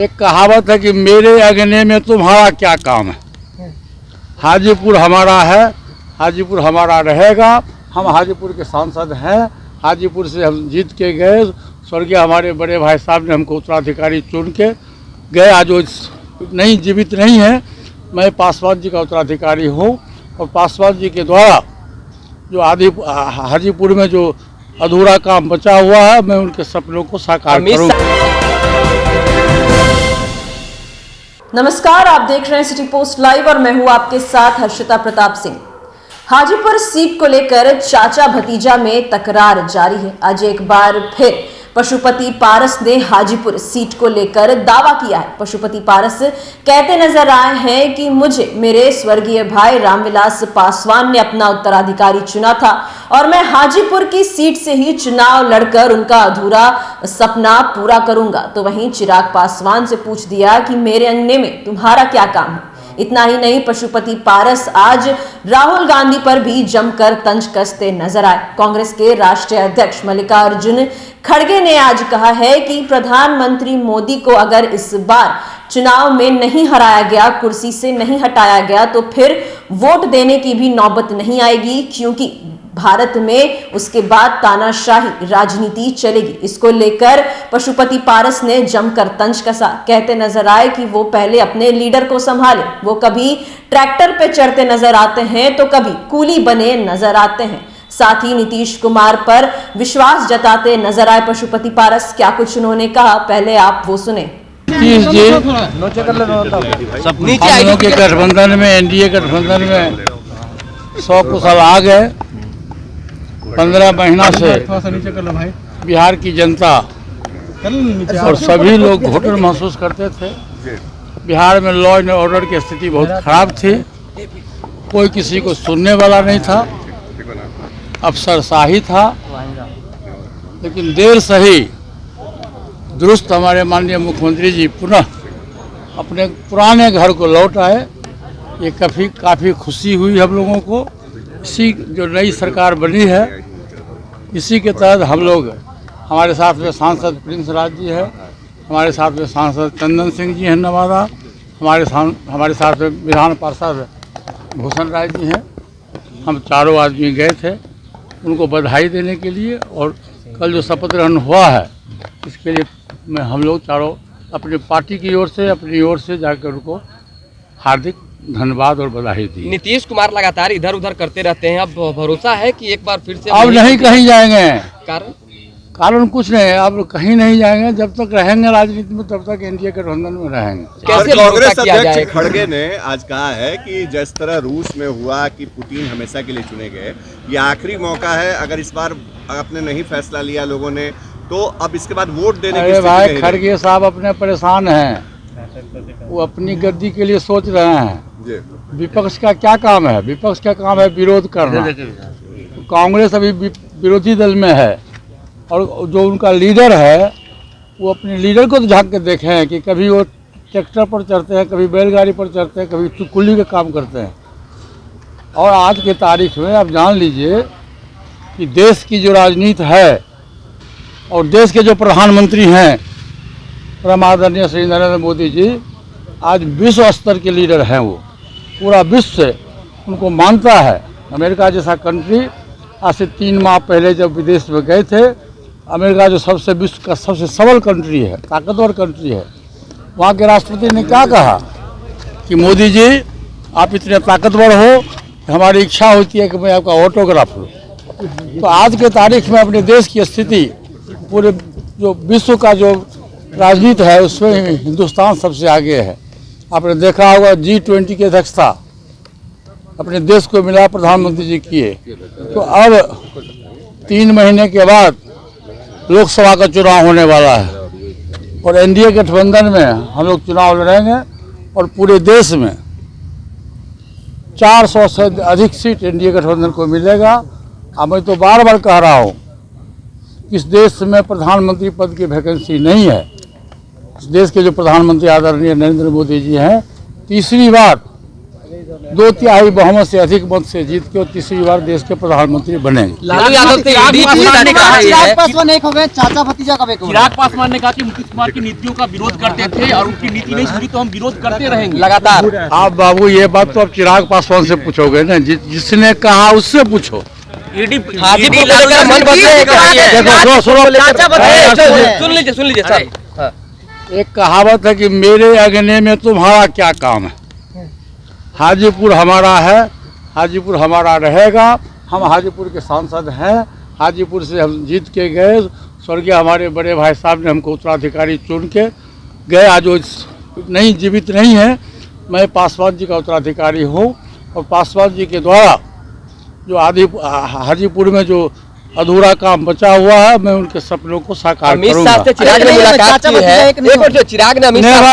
एक कहावत है कि मेरे अगने में तुम्हारा क्या काम है। हाजीपुर हमारा है, हाजीपुर हमारा रहेगा। हम हाजीपुर के सांसद हैं, हाजीपुर से हम जीत के गए। स्वर्गीय हमारे बड़े भाई साहब ने हमको उत्तराधिकारी चुन के गए। आज वो नहीं जीवित नहीं है। मैं पासवान जी का उत्तराधिकारी हूँ और पासवान जी के द्वारा जो हाजीपुर में जो अधूरा काम बचा हुआ है, मैं उनके सपनों को साकार करूँगा। नमस्कार, आप देख रहे हैं सिटी पोस्ट लाइव और मैं हूं आपके साथ हर्षिता प्रताप सिंह। हाजीपुर सीट को लेकर चाचा भतीजा में तकरार जारी है। आज एक बार फिर पशुपति पारस ने हाजीपुर सीट को लेकर दावा किया है। पशुपति पारस कहते नजर आए हैं कि मुझे मेरे स्वर्गीय भाई रामविलास पासवान ने अपना उत्तराधिकारी चुना था और मैं हाजीपुर की सीट से ही चुनाव लड़कर उनका अधूरा सपना पूरा करूंगा। तो वहीं चिराग पासवान से पूछ दिया कि मेरे अंगने में तुम्हारा क्या काम है। इतना ही नहीं, पशुपति पारस आज राहुल गांधी पर भी जमकर तंज कसते नजर आए। कांग्रेस के राष्ट्रीय अध्यक्ष मल्लिकार्जुन खड़गे ने आज कहा है कि प्रधानमंत्री मोदी को अगर इस बार चुनाव में नहीं हराया गया, कुर्सी से नहीं हटाया गया, तो फिर वोट देने की भी नौबत नहीं आएगी, क्योंकि भारत में उसके बाद तानाशाही राजनीति चलेगी। इसको लेकर पशुपति पारस ने जमकर तंज कसा। कहते नजर आए कि वो पहले अपने लीडर को संभाले। वो कभी ट्रैक्टर पे चढ़ते नजर आते हैं तो कभी कूली बने नजर आते हैं। साथ ही नीतीश कुमार पर विश्वास जताते नजर आए पशुपति पारस। क्या कुछ उन्होंने कहा, पहले आप वो सुने। नीतीश जी हम लोग के गठबंधन में, एनडीए गठबंधन में 100 कुशल आ गए। 15 महीना से बिहार की जनता और सभी लोग घुटन महसूस करते थे। बिहार में लॉ एंड ऑर्डर की स्थिति बहुत खराब थी। कोई किसी को सुनने वाला नहीं था, अफसरशाही था। लेकिन देर सही दुरुस्त हमारे माननीय मुख्यमंत्री जी पुनः अपने पुराने घर को लौट आए। ये काफ़ी खुशी हुई हम लोगों को। इसी जो नई सरकार बनी है, इसी के तहत हम लोग, हमारे साथ में सांसद प्रिंस राज जी है, हमारे साथ में सांसद चंदन सिंह जी हैं नवादा, हमारे साथ में विधान पार्षद भूषण राय जी हैं। हम चारों आदमी गए थे उनको बधाई देने के लिए, और कल जो शपथ ग्रहण हुआ है इसके लिए हम लोग चारों अपनी पार्टी की ओर से, अपनी ओर से जाकर उनको हार्दिक धन्यवाद और बधाई दी। नीतीश कुमार लगातार इधर उधर करते रहते हैं, अब भरोसा है कि एक बार फिर से अब नहीं कहीं जाएंगे। कारण कुछ नहीं, अब कहीं नहीं जाएंगे। जब तक रहेंगे राजनीति में तब तक एनडीए गठबंधन में रहेंगे। कैसे कांग्रेस अध्यक्ष खड़गे ने आज कहा है कि जिस तरह रूस में हुआ कि पुतिन हमेशा के लिए चुने गए, ये आखिरी मौका है। अगर इस बार आपने नहीं फैसला लिया लोगों ने, तो अब इसके बाद वोट देने की। अरे भाई, खड़गे साहब अपने परेशान हैं, वो अपनी गद्दी के लिए सोच रहे हैं। विपक्ष का क्या काम है? विपक्ष का काम है विरोध करना। तो कांग्रेस अभी विरोधी दल में है, और जो उनका लीडर है वो अपने लीडर को तो झांक के देखे हैं कि कभी वो ट्रैक्टर पर चढ़ते हैं, कभी बैलगाड़ी पर चढ़ते हैं, कभी कुल्ली का काम करते हैं। और आज के तारीख में आप जान लीजिए कि देश की जो राजनीति है और देश के जो प्रधानमंत्री हैं परम आदरणीय श्री नरेंद्र मोदी जी, आज विश्व स्तर के लीडर हैं। वो पूरा विश्व से उनको मानता है। अमेरिका जैसा कंट्री आज से 3 माह पहले जब विदेश में गए थे, अमेरिका जो सबसे विश्व का सबसे सबल कंट्री है, ताकतवर कंट्री है, वहाँ के राष्ट्रपति ने क्या कहा कि मोदी जी आप इतने ताकतवर हो, हमारी इच्छा होती है कि मैं आपका ऑटोग्राफ लूँ। तो आज के तारीख में अपने देश की स्थिति, पूरे जो विश्व का जो राजनीति है उसमें हिंदुस्तान सबसे आगे है। आपने देखा होगा G20 की अध्यक्षता अपने देश को मिला प्रधानमंत्री जी किए। तो अब 3 महीने के बाद लोकसभा का चुनाव होने वाला है और एनडीए गठबंधन में हम लोग चुनाव लड़ेंगे और पूरे देश में 400 से अधिक सीट एनडीए गठबंधन को मिलेगा। अब मैं तो बार बार कह रहा हूँ, इस देश में प्रधानमंत्री पद की वैकेंसी नहीं है। इस देश के जो प्रधानमंत्री आदरणीय नरेंद्र मोदी जी हैं, तीसरी बार 2/3 बहुमत से अधिक मत से जीत के 3री बार देश के प्रधानमंत्री बनेंगे। लालू यादव से चिराग पासवान एक हो गए, चाचा भतीजा कब एक हो गए? चिराग पासवान ने कहा कि नीतीश कुमार की नीतियों का विरोध करते थे और उनकी नीति नहीं सुनी तो हम विरोध करते रहेंगे लगातार। आप बाबू ये बात तो आप चिराग पासवान से पूछोगे ना, जिसने कहा उससे पूछो। हाजीपुर को लेकर मन देखो सुन लीजिए सर। हाँ। एक कहावत है कि मेरे अगने में तुम्हारा क्या काम है। हाजीपुर हमारा है, हाजीपुर हमारा रहेगा। हम हाजीपुर के सांसद हैं, हाजीपुर से हम जीत के गए। स्वर्गीय हमारे बड़े भाई साहब ने हमको उत्तराधिकारी चुन के गए। आज वो नहीं जीवित नहीं है, मैं पासवान जी का उत्तराधिकारी हूँ और पासवान जी के द्वारा जो हाजीपुर में जो अधूरा काम बचा हुआ है, मैं उनके सपनों को साकार करूंगा। चिराग ने मुलाकात की है। एक और जो चिराग ने अमित शाह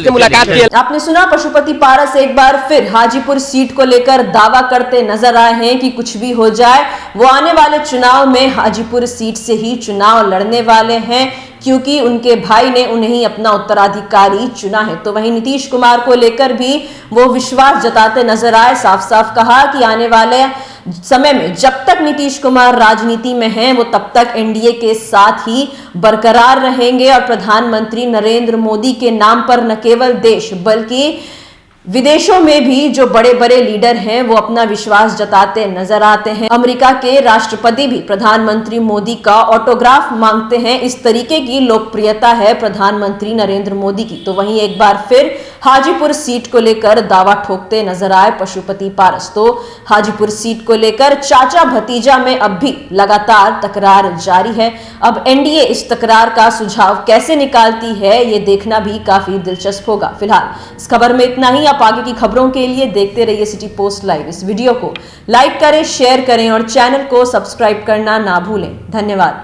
से मुलाकात की है। आपने सुना, पशुपति पारस एक बार फिर हाजीपुर सीट को लेकर दावा करते नजर आए हैं कि कुछ भी हो जाए वो आने वाले चुनाव में हाजीपुर सीट से ही चुनाव लड़ने वाले हैं, क्योंकि उनके भाई ने उन्हें अपना उत्तराधिकारी चुना है। तो वहीं नीतीश कुमार को लेकर भी वो विश्वास जताते नजर आए। साफ साफ कहा कि आने वाले समय में जब तक नीतीश कुमार राजनीति में हैं वो तब तक एनडीए के साथ ही बरकरार रहेंगे और प्रधानमंत्री नरेंद्र मोदी के नाम पर न केवल देश बल्कि विदेशों में भी जो बड़े बड़े लीडर हैं वो अपना विश्वास जताते नजर आते हैं। अमेरिका के राष्ट्रपति भी प्रधानमंत्री मोदी का ऑटोग्राफ मांगते हैं। इस तरीके की लोकप्रियता है प्रधानमंत्री नरेंद्र मोदी की। तो वहीं एक बार फिर हाजीपुर सीट को लेकर दावा ठोकते नजर आए पशुपति पारस। तो हाजीपुर सीट को लेकर चाचा भतीजा में अब भी लगातार तकरार जारी है। अब एनडीए इस तकरार का सुझाव कैसे निकालती है ये देखना भी काफी दिलचस्प होगा। फिलहाल इस खबर में इतना ही। आप आगे की खबरों के लिए देखते रहिए सिटी पोस्ट लाइव। इस वीडियो को लाइक करें, शेयर करें और चैनल को सब्सक्राइब करना ना भूलें। धन्यवाद।